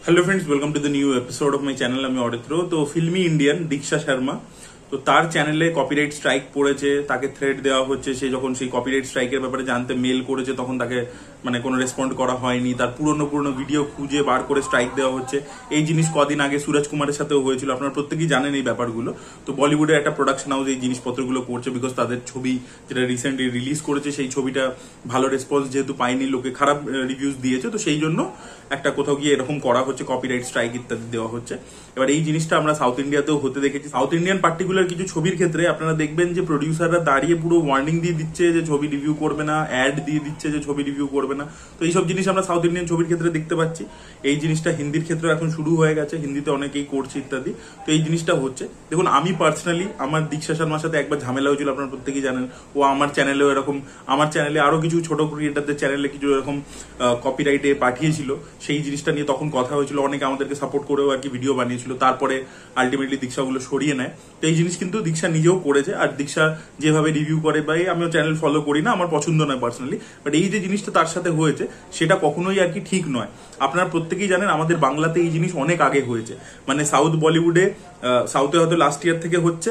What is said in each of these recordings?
Hello friends, welcome to the new episode of my channel. আমি অরিত্র। তো filmi Indian দীক্ষা শর্মা, তো তার চ্যানেলে কপিরাইট স্ট্রাইক পড়েছে, তাকে থ্রেট দেওয়া হচ্ছে। সে যখন সেই কপিরাইট স্ট্রাইকের ব্যাপারে জানতে মেল করেছে তখন তাকে কোনো রেসপন্ড করা হয়নি। তার পুরনো ভিডিও খুঁজে বার করে স্ট্রাইক দেওয়া হচ্ছে। এই জিনিস কদিন আগে সুরজ কুমারের সাথেও হয়েছিল, আপনারা প্রত্যেকেই জানেন এই ব্যাপারগুলো। তো বলিউডের একটা প্রোডাকশন হাউস এই জিনিসপত্রগুলো করছে, বিকজ তাদের ছবি যেটা রিসেন্টলি রিলিজ করেছে সেই ছবিটা ভালো রেসপন্স যেহেতু পায়নি, লোকে খারাপ রিভিউজ দিয়েছে, তো সেই জন্য একটা কোথাও গিয়ে এরকম করা হচ্ছে, কপিরাইট স্ট্রাইক ইত্যাদি দেওয়া হচ্ছে। এবার এই জিনিসটা আমরা সাউথ ইন্ডিয়াতেও হতে দেখেছি। সাউথ ইন্ডিয়ান পার্টিকুলার কিছু ছবির ক্ষেত্রে আপনারা দেখবেন যে প্রডিউসাররা দাঁড়িয়ে পুরো ওয়ার্নিং দিয়ে দিচ্ছে যে ছবি রিভিউ করবে না, অ্যাড দিয়ে দিচ্ছে যে ছবি রিভিউ করবে না। তো এইসব জিনিস আমরা সাউথ ইন্ডিয়ান ছবির ক্ষেত্রে দেখতে পাচ্ছি। এই জিনিসটা হিন্দির ক্ষেত্রে এখন শুরু হয়ে গেছে, হিন্দিতে অনেকেই করছে ইত্যাদি। তো এই জিনিসটা হচ্ছে, দেখুন আমি পার্সোনালি আমার দীক্ষা শর্মার সাথে একবার ঝামেলা হয়েছিল, আপনারা প্রত্যেকেই জানেন। ও আমার চ্যানেলেও এরকম, আমার চ্যানেলে আরো কিছু ছোট ক্রিয়েটারদের চ্যানেলে কিছু এরকম কপিরাইটে পাঠিয়েছিল। সেই জিনিসটা নিয়ে তখন কথা হয়েছিল, অনেকে আমাদেরকে সাপোর্ট করেও আর কি ভিডিও বানিয়েছিল। তারপরে আলটিমেটলি দীক্ষাগুলো সরিয়ে নেয়। তো এই জিনিস কিন্তু দীক্ষা নিজেও করেছে। আর দীক্ষা যেভাবে রিভিউ করে, বা আমিও চ্যানেল ফলো করি না, আমার পছন্দ নয় পার্সোনালি, বাট এই যে জিনিসটা তার সাথে হয়েছে সেটা কখনোই আর কি ঠিক নয়। আপনারা প্রত্যেকেই জানেন আমাদের বাংলাতে এই জিনিস অনেক আগে হয়েছে, সাউথ বলিউডে, সাউথে হয়তো লাস্ট ইয়ার থেকে হচ্ছে।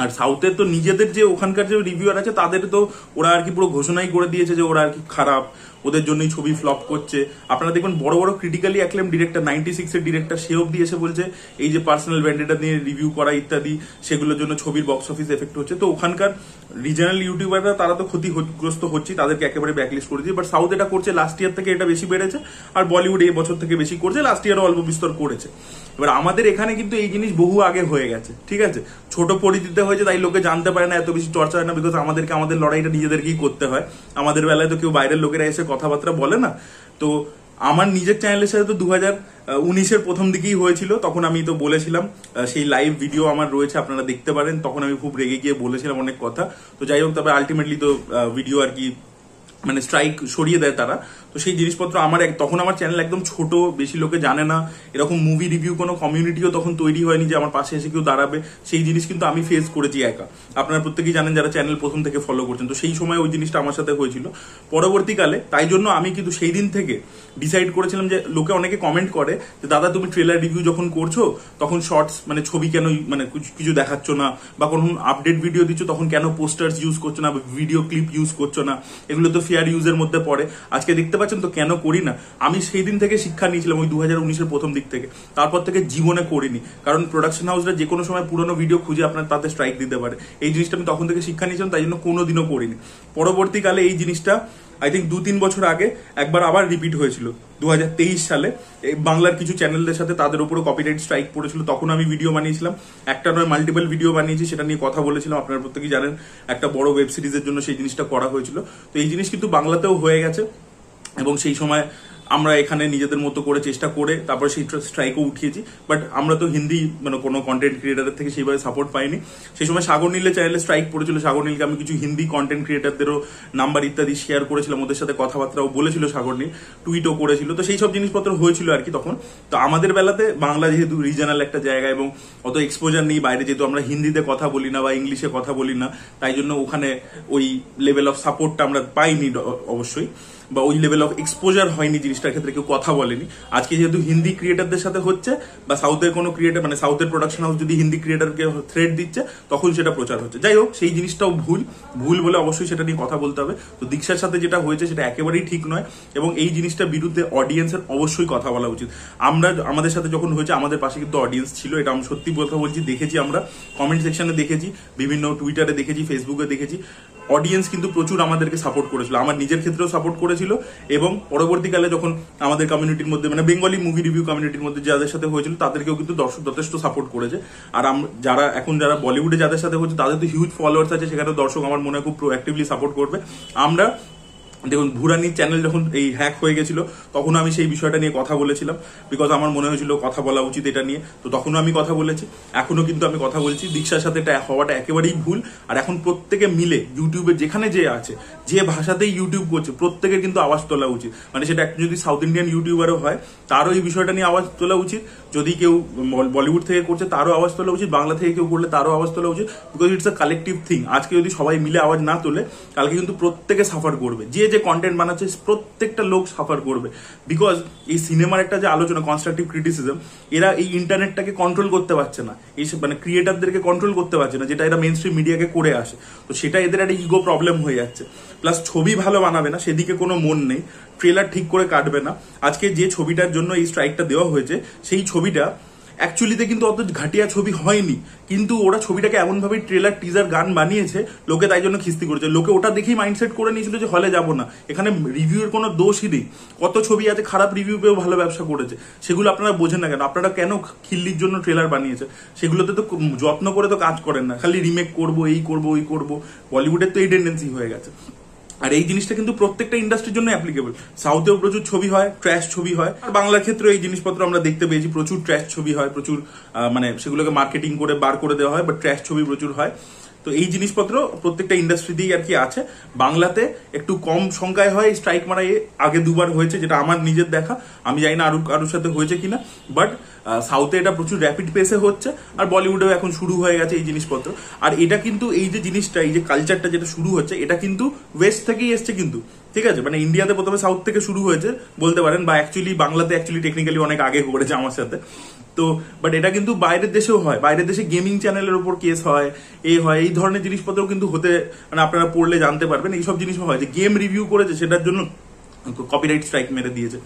আর সাউথে তো নিজেদের যে ওখানকার যে রিভিউয়ার আছে তাদের তো ওরা আর কি পুরো ঘোষণাই করে দিয়েছে যে ওরা আর কি খারাপ, ওদের জন্যই ছবি ফ্লপ করছে। আপনারা দেখবেন বড় বড় ক্রিটিক্যালি অ্যাক্লেম ডিরেক্টর, 96 এর ডিরেক্টর, সে অব্দি এসে বলছে এই যে পার্সোনাল ভ্যান্ডেটা নিয়ে রিভিউ করা ইত্যাদি, সেগুলোর জন্য ছবির বক্স অফিস এফেক্ট হচ্ছে। তো ওখানকার রিজনাল ইউটিউবাররা তারা তো ক্ষতিগ্রস্ত হচ্ছে, তাদেরকে একেবারে ব্যাকলিস্ট করে দিয়ে। বাট সাউথ এটা করছে, লাস্ট ইয়ার থেকে এটা বেশি বেড়েছে। আর বলিউড এই বছর থেকে বেশি করছে, লাস্ট ইয়ারও অল্প বিস্তর করেছে। এবার আমাদের এখানে কিন্তু এই জিনিস বহু আগে হয়ে গেছে, ঠিক আছে। ছোট পরিধিতে হয়েছে তাই লোকে জানতে পারে না, এত বেশি চর্চা হয় না, বিকজ আমাদেরকে আমাদের লড়াইটা নিজেদেরকেই করতে হয়। আমাদের বেলায় তো কেউ বাইরের লোকেরা এসে কথাবার্তা বলে না। তো আমার নিজের চ্যানেলের সাথে তো 2019-এর প্রথম দিকেই হয়েছিল, তখন আমি তো বলেছিলাম, সেই লাইভ ভিডিও আমার রয়েছে, আপনারা দেখতে পারেন। তখন আমি খুব রেগে গিয়ে বলেছিলাম অনেক কথা। তো যাই হোক, তবে আলটিমেটলি তো ভিডিও আর কি স্ট্রাইক সরিয়ে দেয় তারা। তো সেই জিনিসপত্র তখন আমার চ্যানেল একদম ছোট, বেশি লোকে জানে না, এরকম মুভি রিভিউ কোনো কমিউনিটিও তখন তৈরি হয়নি যে আমার পাশে এসে কেউ দাঁড়াবে। সেই জিনিস কিন্তু আমি ফেস করেছি একা। আপনারা প্রত্যেকেই জানেন যারা চ্যানেল প্রথম থেকে ফলো করছেন। তো সেই সময় ওই জিনিসটা আমার সাথে হয়েছিল পরবর্তীকালে। তাই জন্য আমি কিন্তু সেই দিন থেকে ডিসাইড করেছিলাম যে লোকে অনেকে কমেন্ট করে যে দাদা তুমি ট্রেলার রিভিউ যখন করছো তখন শর্টস ছবি কেন কিছু দেখাচ্ছ না, বা কোনো আপডেট ভিডিও দিচ্ছ তখন কেন পোস্টার্স ইউজ করছো না, ভিডিও ক্লিপ ইউজ করছো না, এগুলো তো ফেয়ার ইউজের মধ্যে পড়ে। আজকে দেখতে পাচ্ছেন তো কেন করি না। আমি সেই দিন থেকে শিক্ষা নিয়েছিলাম, ওই 2019-এর প্রথম দিক থেকে। তারপর থেকে জীবনে করিনি, কারণ প্রোডাকশন হাউসরা যে কোনো সময় পুরোনো ভিডিও খুঁজে আপনার তাতে স্ট্রাইক দিতে পারে। এই জিনিসটা আমি তখন থেকে শিক্ষা নিয়েছিলাম, তাই জন্য কোনোদিনও করিনি। পরবর্তীকালে এই জিনিসটা আই থিঙ্ক 2-3 বছর আগে একবার আবার রিপিট হয়েছিল 2023 সালে। বাংলার কিছু চ্যানেলদের সাথে তাদের উপরে কপিরাইট স্ট্রাইক পড়েছিল, তখন আমি ভিডিও বানিয়েছিলাম। একটা নয়, মাল্টিপল ভিডিও বানিয়েছি, সেটা নিয়ে কথা বলেছিলাম। আপনারা প্রত্যেকেই জানেন একটা বড় ওয়েব সিরিজের জন্য সেই জিনিসটা করা হয়েছিল। তো এই জিনিস কিন্তু বাংলাতেও হয়ে গেছে, এবং সেই সময় আমরা এখানে নিজেদের মতো করে চেষ্টা করে তারপর সেই স্ট্রাইকও উঠিয়েছি। বাট আমরা তো হিন্দি কোনো কন্টেন্ট ক্রিয়েটারের থেকে সেইভাবে সাপোর্ট পাইনি। সেই সময় সাগর নীলের চ্যানেলে স্ট্রাইক পড়েছিল, সাগর নীলকে আমি কিছু হিন্দি কন্টেন্ট ক্রিয়েটারদেরও নাম্বার ইত্যাদি শেয়ার করেছিলাম, ওদের সাথে কথাবার্তাও বলেছিল সাগর নীল, টুইটও করেছিল। তো সেই সব জিনিসপত্র হয়েছিল আর কি তখন। তো আমাদের বেলাতে বাংলা যেহেতু রিজনাল একটা জায়গা এবং অত এক্সপোজার নেই বাইরে, যেহেতু আমরা হিন্দিতে কথা বলি না বা ইংলিশে কথা বলি না, তাই জন্য ওখানে ওই লেভেল অফ সাপোর্টটা আমরা পাইনি অবশ্যই, বা ওই লেভেল অফ এক্সপোজার হয়নি, জিনিসটার ক্ষেত্রে কেউ কথা বলেনি। আজকে যেহেতু হিন্দি ক্রিয়েটারদের সাথে হচ্ছে, বা সাউথের কোনো ক্রিয়েটার সাউথের প্রোডাকশন হাউস যদি হিন্দি ক্রিয়েটারকে থ্রেট দিচ্ছে, তখন সেটা প্রচার হচ্ছে। যাই হোক, সেই জিনিসটাও ভুল বলে অবশ্যই সেটা নিয়ে কথা বলতে হবে। তো দীক্ষার সাথে যেটা হয়েছে সেটা একেবারেই ঠিক নয়, এবং এই জিনিসটার বিরুদ্ধে অডিয়েন্সের অবশ্যই কথা বলা উচিত। আমাদের সাথে যখন হয়েছে আমাদের পাশে কিন্তু অডিয়েন্স ছিল, এটা আমি সত্যি কথা বলছি। দেখেছি, আমরা কমেন্ট সেকশনে দেখেছি, বিভিন্ন টুইটারে দেখেছি, ফেসবুকে দেখেছি, অডিয়েন্স কিন্তু প্রচুর আমাদেরকে সাপোর্ট করেছিল, আমার নিজের ক্ষেত্রেও সাপোর্ট করেছিল। এবং পরবর্তীকালে যখন আমাদের কমিউনিটির মধ্যে বেঙ্গলি মুভি রিভিউ কমিউনিটির মধ্যে যাদের সাথে হয়েছিল তাদেরকেও কিন্তু দর্শক যথেষ্ট সাপোর্ট করেছে। আর যারা বলিউডে যাদের সাথে হচ্ছে তাদের তো হিউজ ফলোয়ার্স আছে, সেখানে দর্শক আমার মনে হয় খুব প্রোঅ্যাক্টিভলি সাপোর্ট করবে। আমরা দেখুন, ভুরানির চ্যানেল যখন এই হ্যাক হয়ে গেছিল তখন আমি সেই বিষয়টা নিয়ে কথা বলেছিলাম, বিকজ আমার মনে হয়েছিল কথা বলা উচিত এটা নিয়ে। তো তখনও আমি কথা বলেছি, এখনো কিন্তু আমি কথা বলছি। দীক্ষার সাথে এটা হওয়াটা একেবারেই ভুল। আর এখন প্রত্যেকে মিলে ইউটিউবে যেখানে যে আছে, যে ভাষাতেই ইউটিউব করছে, প্রত্যেকের কিন্তু আওয়াজ তোলা উচিত। সেটা যদি সাউথ ইন্ডিয়ান ইউটিউবারও হয় তারও এই বিষয়টা নিয়ে আওয়াজ তোলা উচিত। যদি কেউ বলিউড থেকে করছে তারও আওয়াজ তোলা উচিত, বাংলা থেকে কেউ করলে তারও আওয়াজ তোলা উচিত, because it's a collective thing. আজকে যদি সবাই মিলে আওয়াজ না তোলে, কালকে কিন্তু প্রত্যেকে সাফার করবে, যে যে কন্টেন্ট বানাচ্ছে প্রত্যেকটা লোক সাফার করবে, বিকজ এই সিনেমার একটা যে আলোচনা কনস্ট্রাকটিভ ক্রিটিসিজম, এরা এই ইন্টারনেটটাকে কন্ট্রোল করতে পারছে না, এই মানে ক্রিয়েটারদেরকে কন্ট্রোল করতে পারছে না, যেটা এরা মেইন স্ট্রিম মিডিয়াকে করে আসে। তো সেটা এদের একটা ইগো প্রবলেম হয়ে যাচ্ছে। প্লাস ছবি ভালো বানাবে না, সেদিকে কোনো মন নেই, ট্রেলার ঠিক করে কাটবে না। আজকে যে ছবিটার জন্য এই স্ট্রাইকটা দেওয়া হয়েছে, সেই ছবিটা অ্যাকচুয়ালিতে কিন্তু অত ঘাটিয়া ছবি হয়নি, কিন্তু ওরা ছবিটাকে এমনভাবে ট্রেলার টিজার গান বানিয়েছে, লোকে তাই জন্য খিস্তি করেছে। লোকে ওটা দেখেই মাইন্ডসেট করে নিয়েছিল যে হলে যাব না। এখানে রিভিউয়ের কোনো দোষই নেই। কত ছবি আছে খারাপ রিভিউ পেয়েও ভালো ব্যবসা করেছে, সেগুলো আপনারা বোঝেন না কেন? আপনারা কেন খিল্লির জন্য ট্রেলার বানিয়েছে? সেগুলোতে তো যত্ন করে তো কাজ করেন না, খালি রিমেক করবো, এই করবো, ওই করবো। বলিউডের তো এই টেন্ডেন্সি হয়ে গেছে। আর এই জিনিসটা কিন্তু প্রত্যেকটা ইন্ডাস্ট্রির জন্য অ্যাপ্লিকেবল। সাউথেও প্রচুর ছবি হয়, ট্র্যাশ ছবি হয়, আর বাংলার ক্ষেত্রে এই জিনিসপত্র আমরা দেখতে পেয়েছি, প্রচুর ট্র্যাশ ছবি হয়, প্রচুর মানে সেগুলোকে মার্কেটিং করে বার করে দেওয়া হয়, বাট ট্র্যাশ ছবি প্রচুর হয়। তো এই জিনিসপত্র প্রত্যেকটা ইন্ডাস্ট্রিতেই আর কি আছে। বাংলাতে একটু কম সংখ্যায় হয় স্ট্রাইক মারা, আগে দুবার হয়েছে, যেটা আমার নিজের দেখা, আমি জানি না আরো কারোর সাথে হয়েছে কিনা, বাট সাউথে এটা প্রচুর র্যাপিড পেসে হচ্ছে, আর বলিউডেও এখন শুরু হয়ে গেছে এই জিনিসপত্র। আর এটা কিন্তু এই যে জিনিসটা, এই যে কালচারটা যেটা শুরু হচ্ছে, এটা কিন্তু ওয়েস্ট থেকেই এসছে কিন্তু, ঠিক আছে? মানে ইন্ডিয়াতে প্রথমে সাউথ থেকে শুরু হয়েছে বলতে পারেন, বা অ্যাকচুয়ালি বাংলাতে অ্যাকচুয়ালি টেকনিক্যালি অনেক আগে করেছে আমার সাথে। তো বাট এটা কিন্তু বাইরের দেশেও হয়, বাইরের দেশে গেমিং চ্যানেলের উপর কেস হয়, এই ধরনের জিনিসপত্র কিন্তু হতে, মানে আপনারা পড়লে জানতে পারবেন এইসব জিনিস হয়, যে গেম রিভিউ করেছে সেটার জন্য কপিরাইট স্ট্রাইক মেরে দিয়েছে।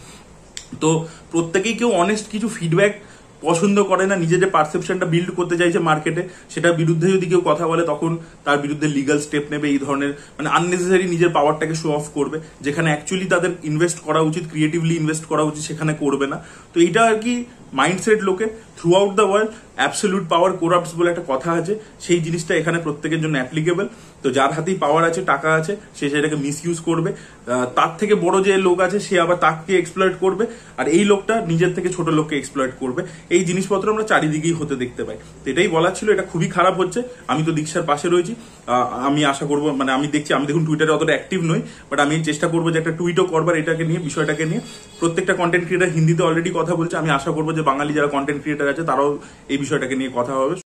তো প্রত্যেকেই কেউ অনেস্ট কিছু ফিডব্যাক পছন্দ করে না, নিজে যে পারসেপশনটা বিল্ড করতে চাইছে মার্কেটে, সেটার বিরুদ্ধে যদি কেউ কথা বলে তখন তার বিরুদ্ধে লিগাল স্টেপ নেবে। এই ধরনের মানে আননেসেসারি নিজের পাওয়ারটাকে শো অফ করবে, যেখানে অ্যাকচুয়ালি তাদের ইনভেস্ট করা উচিত, ক্রিয়েটিভলি ইনভেস্ট করা উচিত, সেখানে করবে না। তো এইটা আর কি মাইন্ডসেট লোকের throughout the world. Absolute power corrupts বলে একটা কথা আছে, সেই জিনিসটা এখানে প্রত্যেকের জন্য অ্যাপ্লিকেবল। তো যার হাতেই পাওয়ার আছে, টাকা আছে, সে সেটাকে মিস ইউজ করবে। তার থেকে বড় যে লোক আছে সে আবার তাকে এক্সপ্লয়েট করবে, আর এই লোকটা নিজের থেকে ছোট লোককে এক্সপ্লয়েট করবে। এই জিনিসপত্র আমরা চারিদিকেই হতে দেখতে পাই। তো এটাই বলার ছিল, এটা খুবই খারাপ হচ্ছে। আমি তো দীক্ষার পাশে রয়েছি, আমি আশা করবো, মানে আমি দেখছি, আমি দেখুন টুইটারে অতটা অ্যাক্টিভ নই, বাট আমি চেষ্টা করবো যে একটা টুইটও করবার এটাকে নিয়ে, বিষয়টাকে নিয়ে। প্রত্যেকটা কন্টেন্ট ক্রিয়েটার হিন্দিতে অলরেডি কথা বলছে, আমি আশা করবো যে বাঙালি যারা কন্টেন্ট ক্রিয়েটার আছে তারাও এই বিষয়টাকে নিয়ে কথা হবে।